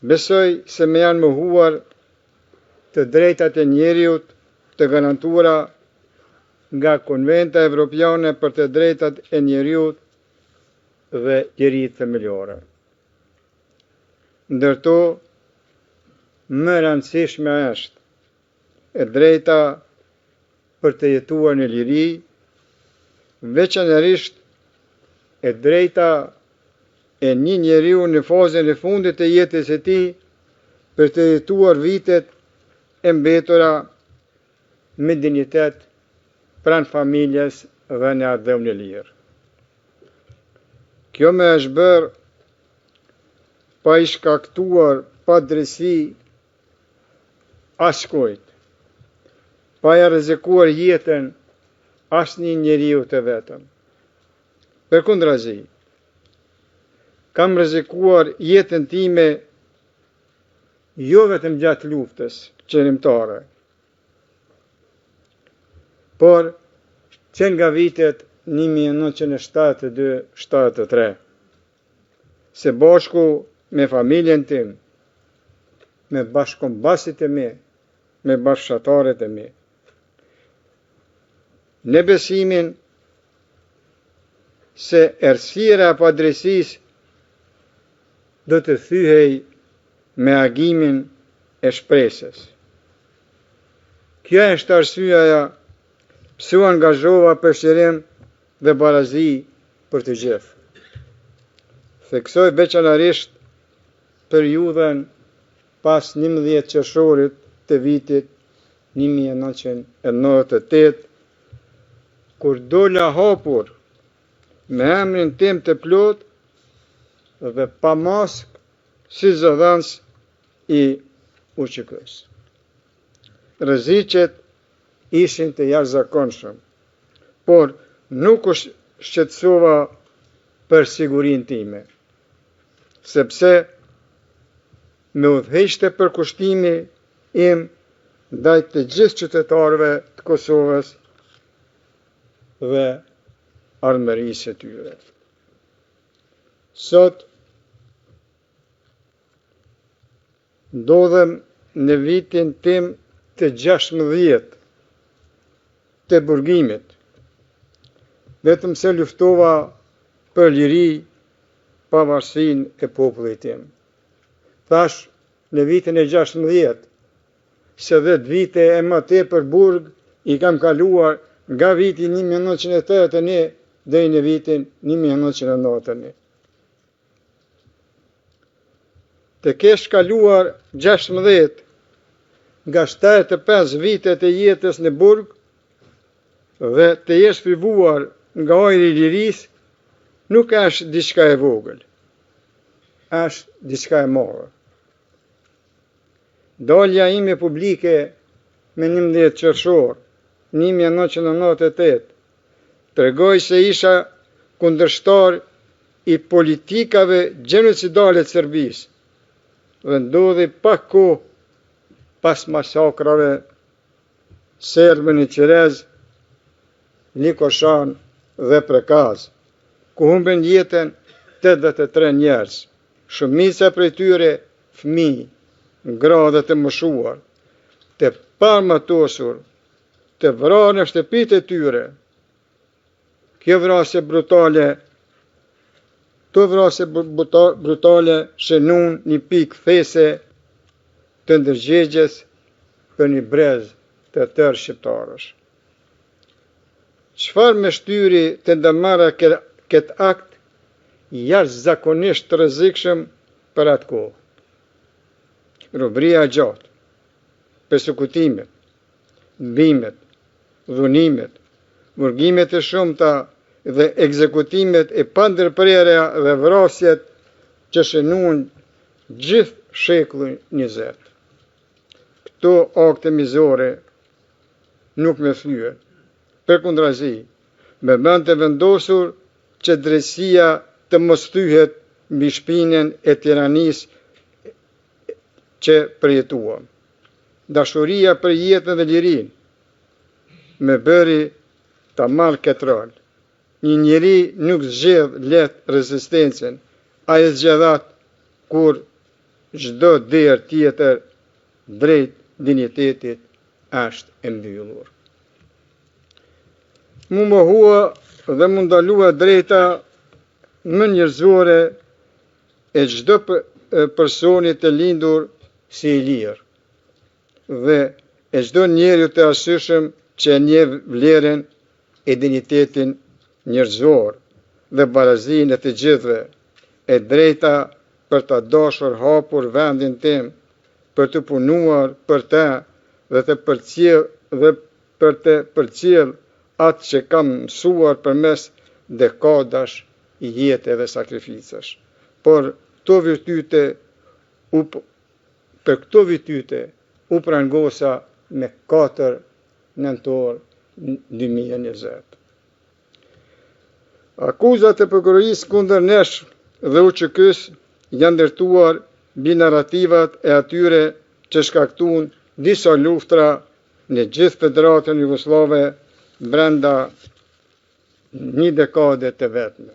Besoj se me janë mohuar të drejtat e njeriut të garantuara nga Konventa Evropiane për të drejtat e njeriut dhe lirit themelore. Ndërto, më rëndësishme është e drejta për të jetuar në liri, veçanërisht e drejta e një njeriu në fazën e fundit të jetës së tij për të jetuar vitet e mbetura me dinjitet pranë familjes dhe në ardhmë në lirë. Kjo më është bërë pa i shkaktuar pa drejtësi askujt, pa e rrezikuar jetën asnjë njeriu të vetëm. Përkundrazi, kam rrezikuar jetën time jo vetëm gjatë luftës qërimtare, por që nga vitet 1972-73, se bashku me familjen tim, me bashkëkombasit e mi, me bashkëshatarët e mi, në besimin se errësira e padrejtisë do të thyhej me agimin e shpresës. Kjo është arsyeja pse u angazhova për shërim dhe barazi për të gjithë. Theksoj veçanërisht periudhën pas 11 qershorit të vitit 1998, kur dola hapur me emrin tim të plot dhe pa mask si zëdhënës i UÇK-s. Rreziqet ishin të jashtëzakonshëm, por nuk u shqetësova për sigurinë time, sepse me udhëheqte përkushtimi im ndaj të gjithë qytetarëve të Kosovës dhe ardhmërisë së tyre. Sot ndodhem në vitin tim të 16 të burgimit, vetëm se luftova për liri, pavarësinë e popullit tim. Thash në vitin e 16, se 10 vite e më tepër burg i kam kaluar nga viti 1981 deri në vitin 1991. Të kesh kaluar 16 nga 75 vitet e jetës në burg dhe të jesh privuar nga ajri i lirisë, nuk është diçka e vogël, është diçka e madhe. Dalja ime publike me 11 qershor 1998 tregoi se isha kundërshtar i politikave gjenocidale të Serbisë dhe ndodhi pak kohë pas masakrave serbe në Qerez, Likoşan dhe Prekaz, ku humben jetën 83 njerëz, shumica prej tyre fëmijë, gra dhe të moshuar, të pamatosur, të vrarë në shtëpitë e tyre. Kjo vrasje brutale shënon një pikë these të ndërgjegjes për një brez të tërë shqiptarësh. Çfarë më shtyri të ndërmarra këtë akt jashtëzakonisht të rrezikshëm për atë kohë? Robëria e gjatë, persekutimet, mbimet, dhunimet, burgimet e shumta dhe ekzekutimet e pandërprerja dhe vrasjet që shënuan gjithë shekullin 20. Këto akte mizore nuk më thyen. Përkundrazi, me bën të vendosur që drejtësia të mos thyhet mbi shpinën e tiranisë që përjetuam. Dashuria për jetën dhe lirinë me bëri ta marr këtë rol. Një njeri nuk zgjedh lehtë rezistencën, ai e zgjedh atë kur çdo derë tjetër drejt dinjitetit është e mbyllur. Mu mohua dhe mu ndalua drejta më njerëzore e çdo personi të lindur si i lirë dhe e çdo njeriu të arsyeshëm që e njeh vlerën e dinjitetin njerëzor dhe barazinë e të gjithëve, e drejta për të dashur hapur vendin tim, për të punuar për të dhe për të përcjell atë që kam mësuar përmes dekadash jete dhe sakrificash. Për këto virtyte u prangosa me 4 nëntor 2020. Akuzat e prokurorisë kundër nesh dhe UÇK-s janë ndërtuar mbi narrativat e atyre që shkaktuan disa luftra në gjithë Federatën Jugoslave brenda një dekade të vetme.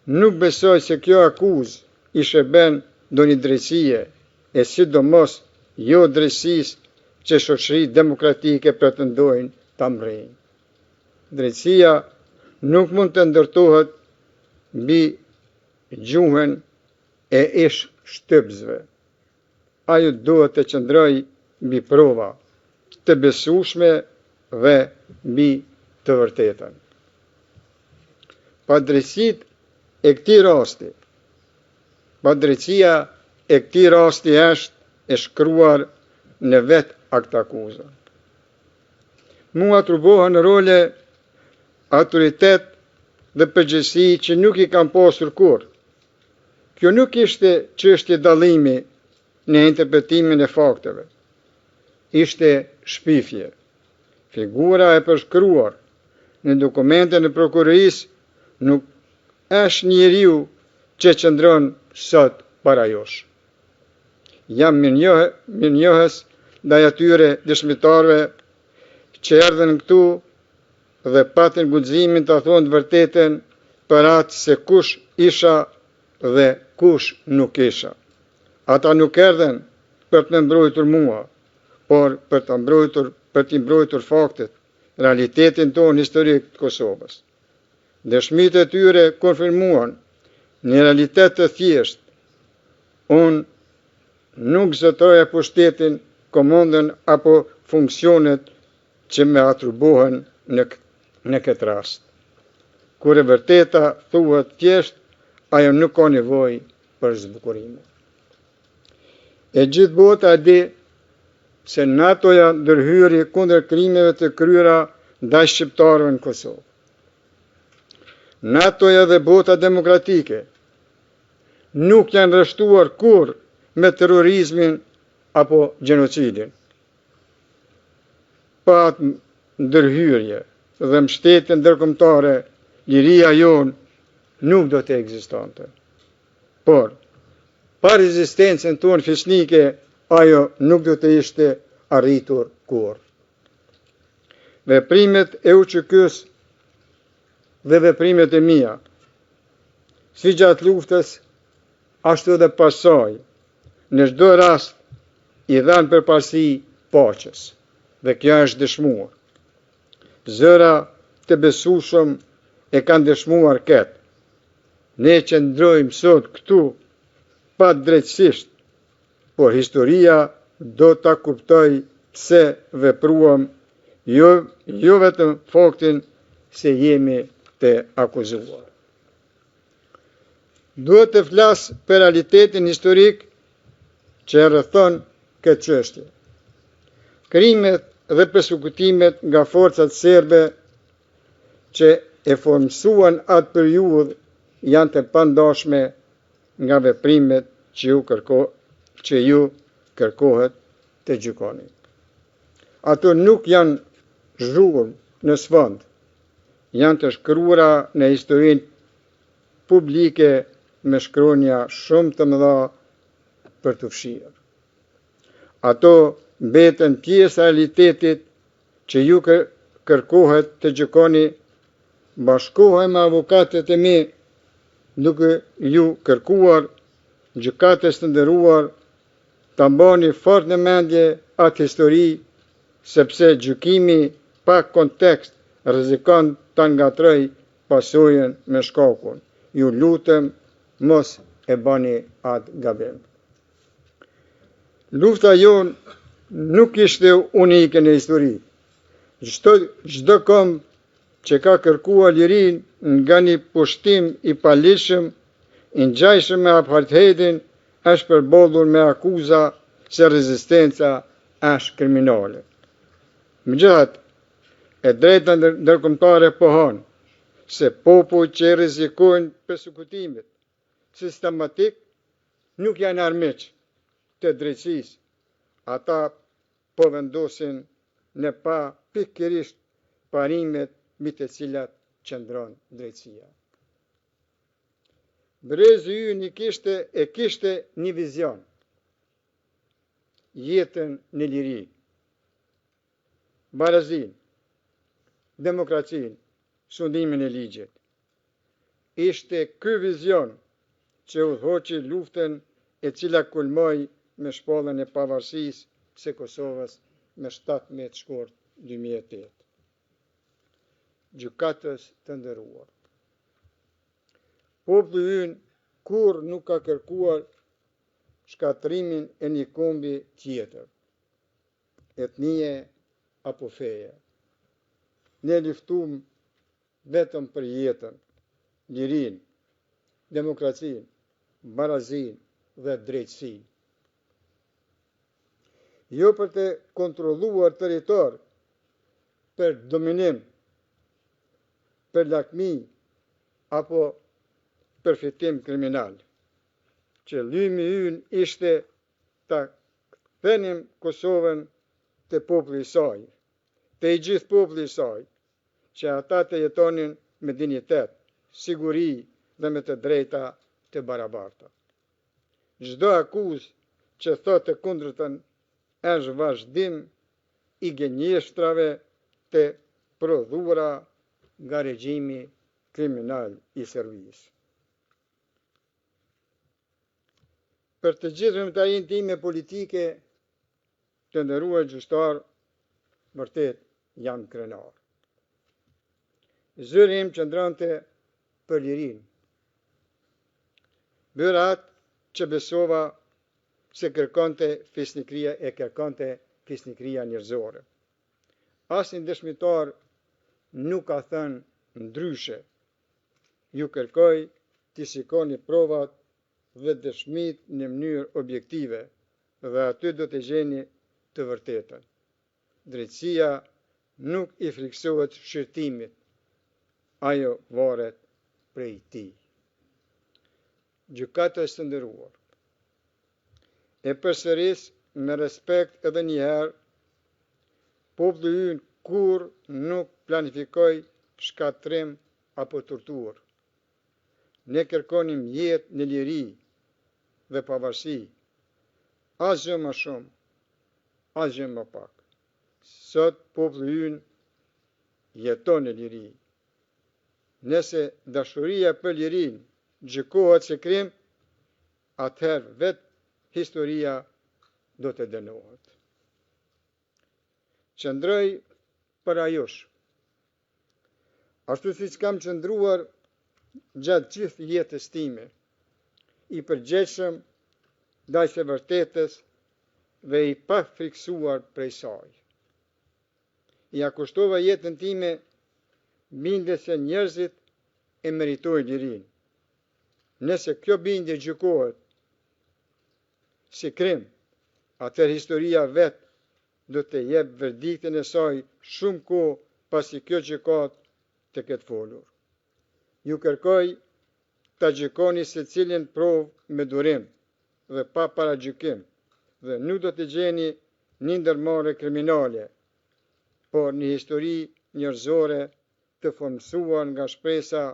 Nuk besoj se kjo akuzë i shërben ndonjë drejtësie, e sidomos jo drejtësisë që shoqëritë demokratike pretendojnë ta mbrojnë. Drejtësia nuk mund të ndërtohet mbi gjuhën e ish shtypsve. Ajo duhet të qëndrojë mbi prova të besueshme dhe mbi të vërtetën. Padrejtësia e këtij rasti është e shkruar në vetë akt akuzë. Mua atribuohen role, autoritet dhe përgjegjësi që nuk i kam pasur kurrë. Kjo nuk ishte çështje dallimi në interpretimin e fakteve. Ishte shpifje. Figura e përshkruar në dokumentin e prokurorisë nuk është njeriu që qëndron sot para jush. Jam mirënjohës ndaj atyre dëshmitarëve që erdhën këtu dhe patën guximin të thonë të vërtetën për atë se kush isha dhe kush nuk isha. Ata nuk erdhen për të mbrojtur mua, por për të mbrojtur faktet, realitetin tonë historik të Kosovës. Dëshmitë e tyre konfirmuan një realitet të thjesht. Unë nuk zëtroja pushtetin, komandën apo funksionet që me atribuohen në këtë rast. Kur e vërteta thuhet thjesht, ajo nuk ka nevojë për zbukurime. E gjithë bota e di se NATO-ja ndërhyri kundër krimeve të kryera ndaj shqiptarëve në Kosovë. NATO-ja dhe bota demokratike nuk janë rreshtuar kurrë me terrorizmin apo gjenocidin. Pa atë ndërhyrje dhe mbështetje ndërkombëtare, liria jonë nuk do të ekzistonte. Por, pa rezistencën tonë fisnike, ajo nuk do të ishte arritur kurrë. Veprimet e UÇK-s dhe veprimet e mia, si gjatë luftës, ashtu dhe pasaj, në çdo rast i dhanë përparësi paqes, dhe kjo është dëshmuar. Zëra të besueshëm e kanë dëshmuar këtë. Ne qëndrojmë sot këtu pa drejtësisht, por historia do ta kuptoj pse vepruam, jo vetëm faktin se jemi të akuzuar. Duhet të flas për realitetin historik që rrethon këtë çështje. Krimet dhe persekutimet nga forcat serbe që e formësuan atë periudhë janë të pandashme nga veprimet që ju kërkohet të gjykoni. Ato nuk janë zhurmë në sfond, janë të shkruara në historinë publike me shkronja shumë të mëdha për të fshirë. Ato mbeten pjesë e realitetit që ju kërkohet të gjykoni. Bashkohem me avokatët e mi duke ju kërkuar gjykatës të nderuar, ta mbani fort në mendje atë histori, sepse gjykimi pa kontekst rrezikon ta ngatroj pasojën me shkakun. Ju lutem, mos e bani atë gabim. Lufta jonë nuk ishte unike në histori. Çdo kom që ka kërkuar lirinë nga një pushtim i palishëm, i ngjajshëm me apartheidin, është përbollur me akuza se rezistenca është kriminale. Megjithatë, e drejta ndërkombëtare pohon se popujt që rrezikojnë persekutimet sistematik nuk janë armiq të drejtësisë. Ata po vendosin në pa pikërisht parimet mbi të cilat qëndron drejtësia. Brezi ynë kishte një vizion, jetën në liri, barazinë, demokracinë, sundimin e ligjit. Ishte ky vizion që udhëhoqi luftën e cila kulmoi me shpalljen e pavarësisë së Kosovës me 17 shkort 2008. Gjykatës të nderuar, populli ynë kur nuk ka kërkuar shkatrimin e një kombi tjetër, etnie apo feje. Ne luftuam vetëm për jetën, lirinë, demokracinë, barazinë dhe drejtësinë. Jo për të kontrolluar territor, për dominim, për lakmi apo përfitim kriminal. Qëllimi ynë ishte ta kthenim Kosovën te populli i saj, te i gjithë populli i saj, që ata të jetonin me dinjitet, siguri dhe me të drejta të barabarta. Çdo akuzë që thotë të kundërtën është vazhdim i gënjeshtrave të prodhuara nga regjimi kriminal i Serbisë. Për të gjithë vëmëtarinë time politike, të nderuar gjyqtar, vërtet jam krenar. Zëri im qëndronte për lirinë. Bëra atë që besova se kërkonte fisnikëria njerëzore. Asnjë dëshmitar nuk ka thënë ndryshe. Ju kërkoj të shikoni provat dhe dëshmit në mënyrë objektive dhe aty do të gjeni të vërtetën. Drejtësia nuk i friksohet shërtimit, ajo varet prej tij. Gjykatës të nderuar, e përsëris me respekt edhe një herë, populli ynë kur nuk planifikoi shkatrim apo torturë. Ne kërkonim jetë në liri dhe pavarësi, asgjë më shumë, asgjë më pak. Sot populli ynë jeton në liri. Nëse dashuria për lirinë gjykohet si krim, atëherë vetë historia do të dënohet. Qëndroj për ajush, ashtu siç kam qëndruar gjatë gjithë jetës time, i përgjegjshëm ndaj së vërtetës dhe i pa friksuar prej saj. Ja kushtova jetën time bindje se njerëzit e meritojnë lirinë. Nëse kjo bindje gjykohet si krim, atëherë historia vetë do të jep verdiktin e saj shumë kohë pasi kjo gjykatë të ketë folur. Ju kërkoj ta gjykoni secilin provë me durim dhe pa paragjykim, dhe nuk do të gjeni një ndërmarrje kriminale, por një histori njerëzore të formsuar nga shpresa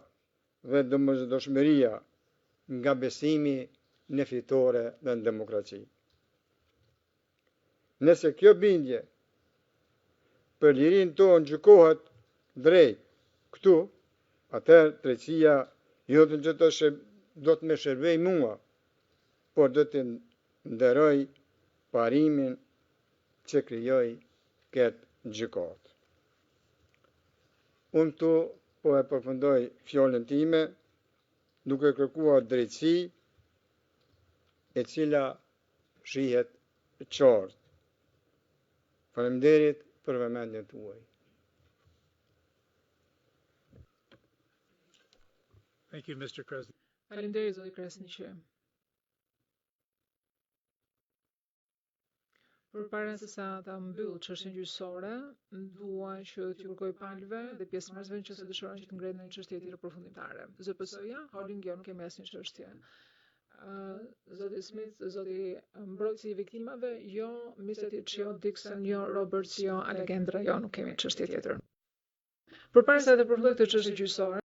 dhe domosdoshmëria, nga besimi në fitore dhe në demokraci. Nëse kjo bindje për lirinë tonë gjykohet drejt këtu, atëherë drejtësia jo do të më shërbej mua, por do të nderoj parimin që krijoi këtë gjykatë. Unë tu po e përfundoj fjalën time duke kërkuar drejtësi e cila shihet qartë. Faleminderit për vëmendjen tuaj. Thank you, Mr. President. Faleminderit zoti Krasniqi. Përpara se sa ta mbyll çështjen gjyqësore, dua që t'ju kërkoj palëve dhe pjesëmarrësve që se dëshirojnë që të ngrehen në një çështje tjetër përfundimtare. ZPS-ja, holding jo, nuk kemi asnjë çështje. Zoti Smith, zoti mbrojtësi i viktimave, jo, Misetic, jo, Dixon, jo, Roberts, jo, Allegendra, jo, nuk kemi çështje tjetër. Përpara se të përfundoj këtë çështje gjyqësore,